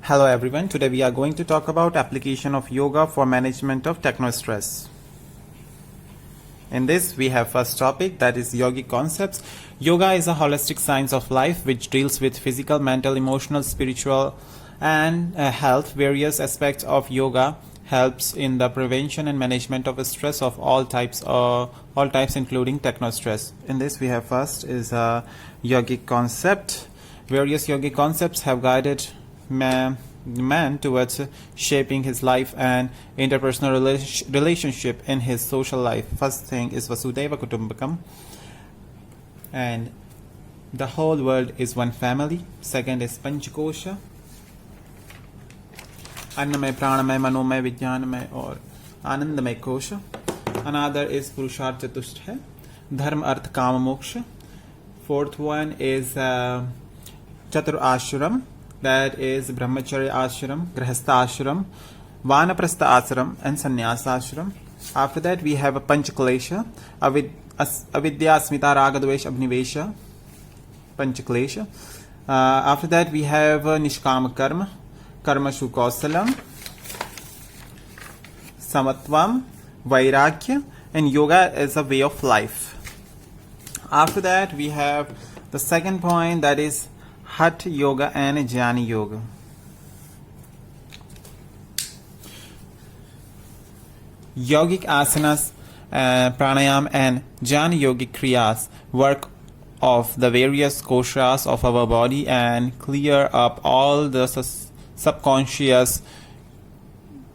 Hello everyone, today we are going to talk about application of yoga for management of technostress. In this we have first topic, that is yogic concepts. Yoga is a holistic science of life which deals with physical, mental, emotional, spiritual and health. Various aspects of yoga helps in the prevention and management of stress of all types including technostress. In this we have first is a yogic concept. Various yogic concepts have guided man towards shaping his life and interpersonal relationship in his social life. First thing is Vasudhaiva Kutumbakam, and the whole world is one family. Second is Panchakosha, Annamay, Pranamay, Manomay, Vijnanamay or Anandamay Kosha. Another is Purusharth Chatushtha, Dharma, Arth, Kama, Moksha. Fourth one is Chatur Ashram, that is Brahmacharya Ashram, Grihastha Ashram, Vanaprastha Ashram and Sannyasa Ashram. After that we have a Panchaklesha, Avidya, Asmita, Raga, Dvesh, Abnivesha, Panchaklesha. After that we have Nishkama Karma, Karma Shukausalam, Samatvam, Vairagya, and Yoga as a way of life. After that we have the second point, that is Hatha Yoga and Jnana Yoga. Yogic asanas, pranayam and Jnana Yogic kriyas work of the various koshas of our body and clear up all the subconscious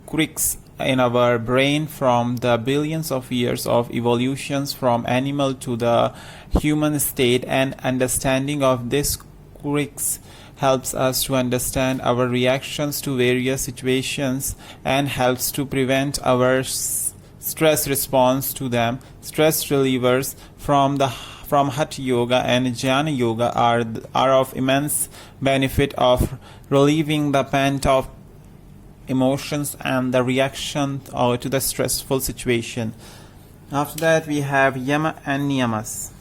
quirks in our brain from the billions of years of evolutions from animal to the human state, and understanding of this quirks helps us to understand our reactions to various situations and helps to prevent our stress response to them. Stress relievers from Hatha Yoga and Jnana Yoga are of immense benefit of relieving the pent-up emotions and the reaction to the stressful situation. After that we have Yama and Niyamas.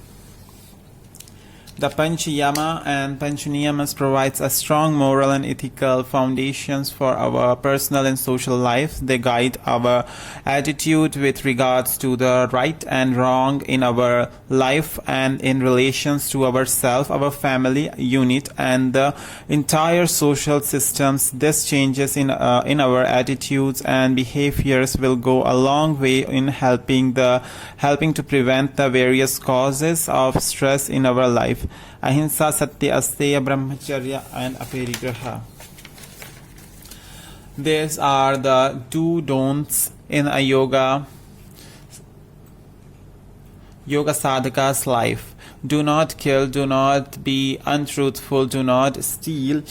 The Panchayama and Panchaniyamas provides a strong moral and ethical foundations for our personal and social life. They guide our attitude with regards to the right and wrong in our life and in relations to ourselves, our family unit, and the entire social systems. This changes in our attitudes and behaviors will go a long way in helping to prevent the various causes of stress in our life. Ahimsa, Satya, Asteya, Brahmacharya and Aparigraha. These are the two don'ts in a yoga sadhaka's life. Do not kill, do not be untruthful, do not steal,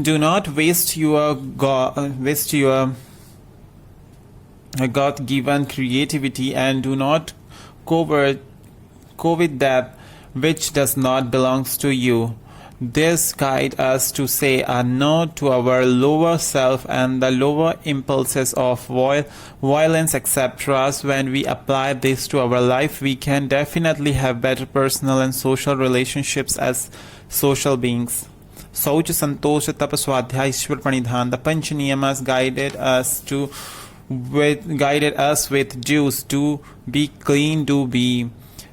do not waste your God-given creativity, and do not covet that which does not belong to you. This guides us to say a no to our lower self and the lower impulses of violence, etc. When we apply this to our life, we can definitely have better personal and social relationships as social beings. Saucha, Santosha, Tapaswadhyaya, Ishwar Pranidhan. The Panchaniyamas guided us with dues: to be clean, to be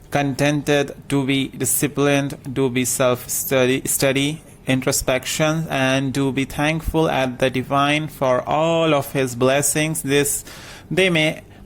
contented, to be disciplined, to be self-study, introspection, and to be thankful at the divine for all of his blessings.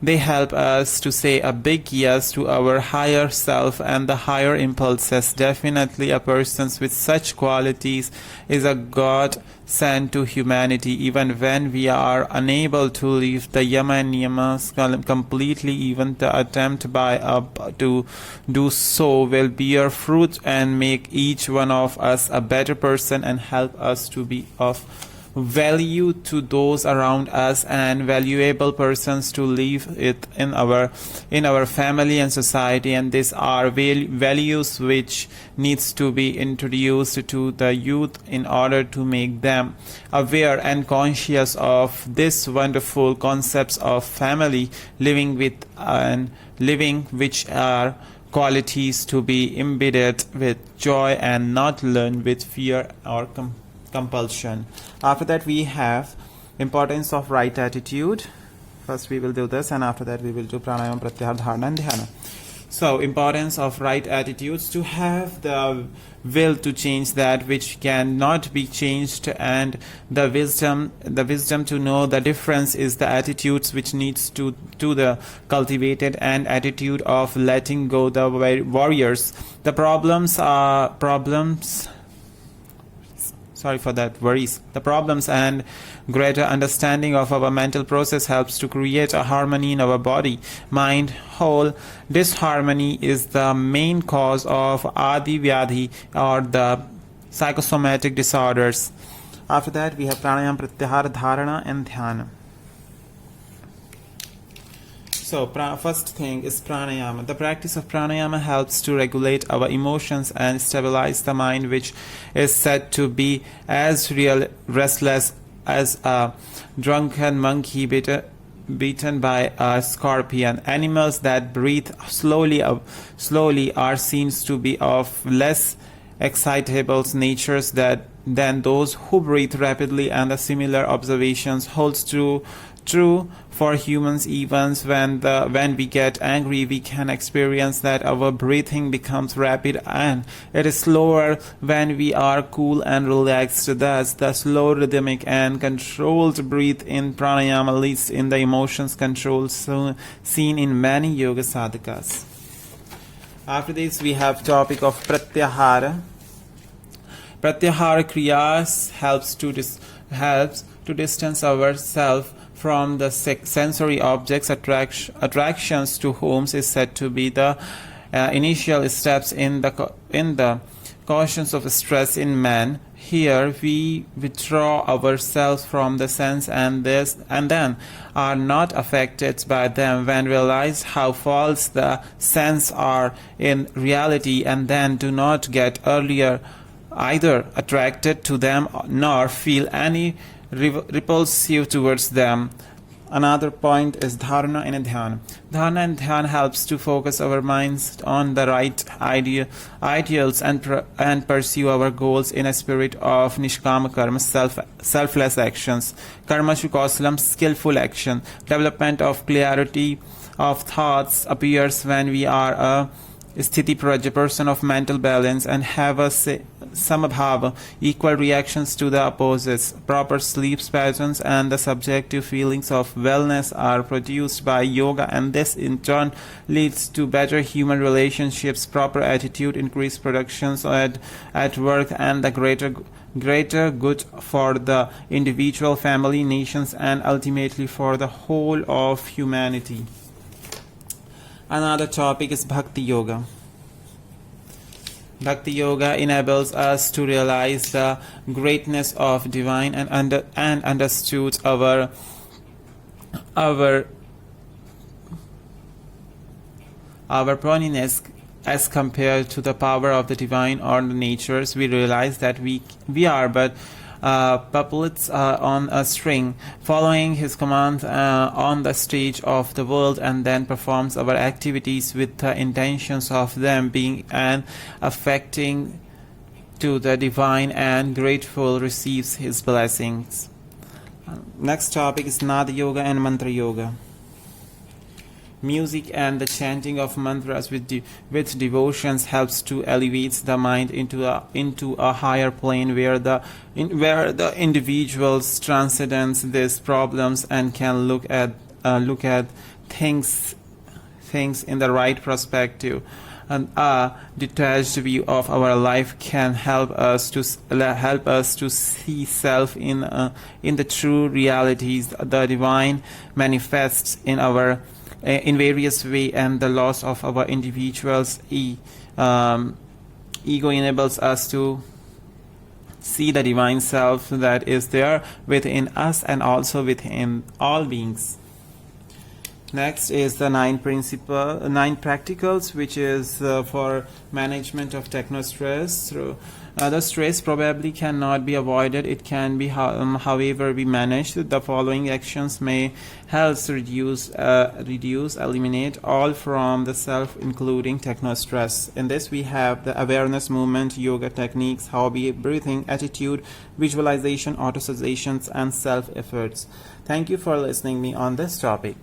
They help us to say a big yes to our higher self and the higher impulses. Definitely a person with such qualities is a God sent to humanity. Even when we are unable to leave the Yama and Niyamas completely, even the attempt to do so will bear fruit and make each one of us a better person and help us to be of value to those around us and valuable persons to live it in our family and society. And these are values which needs to be introduced to the youth in order to make them aware and conscious of this wonderful concepts of family living which are qualities to be embedded with joy and not learned with fear or compulsion. After that, we have importance of right attitude. First we will do this, and after that we will do pranayama, pratyahara, dharana and dhyana. So importance of right attitudes: to have the will to change that which cannot be changed, and the wisdom to know the difference is the attitudes which needs to the cultivated, and attitude of letting go the warriors. The worries. The problems and greater understanding of our mental process helps to create a harmony in our body, mind, whole. Disharmony is the main cause of Adi Vyadhi, or the psychosomatic disorders. After that, we have pranayama, pratyahara, dharana and dhyana. So, first thing is pranayama. The practice of pranayama helps to regulate our emotions and stabilize the mind, which is said to be as restless as a drunken monkey beaten by a scorpion. Animals that breathe slowly are seen to be of less excitable natures than those who breathe rapidly, and the similar observations holds true for humans. Even when we get angry, we can experience that our breathing becomes rapid and it is slower when we are cool and relaxed. Thus, the slow, rhythmic and controlled breath in pranayama leads in the emotions control seen in many yoga sadhakas. After this, we have topic of Pratyahara. Pratyahara kriyas helps to distance ourselves from the sensory objects. Attractions to whom is said to be the initial steps in the cautions of stress in man. Here we withdraw ourselves from the sense and then are not affected by them when realize how false the sense are in reality, and then do not get either attracted to them nor feel any repulsive towards them. Another point is dharana and dhyana. Dharana and dhyana helps to focus our minds on the right ideals and pursue our goals in a spirit of nishkama karma, selfless actions. Karma shukosalam, skillful action. Development of clarity of thoughts appears when we are a sthiti praja, person of mental balance, and have a samabhava, equal reactions to the opposites. Proper sleep patterns and the subjective feelings of wellness are produced by yoga, and this in turn leads to better human relationships. Proper attitude increase productions at work and the greater good for the individual, family, nations, and ultimately for the whole of humanity. Another topic is Bhakti Yoga. Bhakti Yoga enables us to realize the greatness of divine and understood our proneness as compared to the power of the divine or the natures. We realize that we are but puppets on a string, following his commands on the stage of the world, and then performs our activities with the intentions of them being and affecting to the divine, and grateful receives his blessings. Next topic is Nada Yoga and Mantra Yoga. Music and the chanting of mantras with devotions helps to elevate the mind into a higher plane where the individuals transcends these problems and can look at things in the right perspective. And a detached view of our life can help us to see self in the true realities. The divine manifests in various ways, and the loss of our individual's ego enables us to see the divine self that is there within us and also within all beings. Next is the 9 practicals, which is for management of technostress. The stress probably cannot be avoided. It can be, however, be managed. The following actions may help reduce, eliminate all from the self, including technostress. In this, we have the awareness, movement, yoga techniques, hobby, breathing, attitude, visualization, auto suggestions, and self efforts. Thank you for listening me on this topic.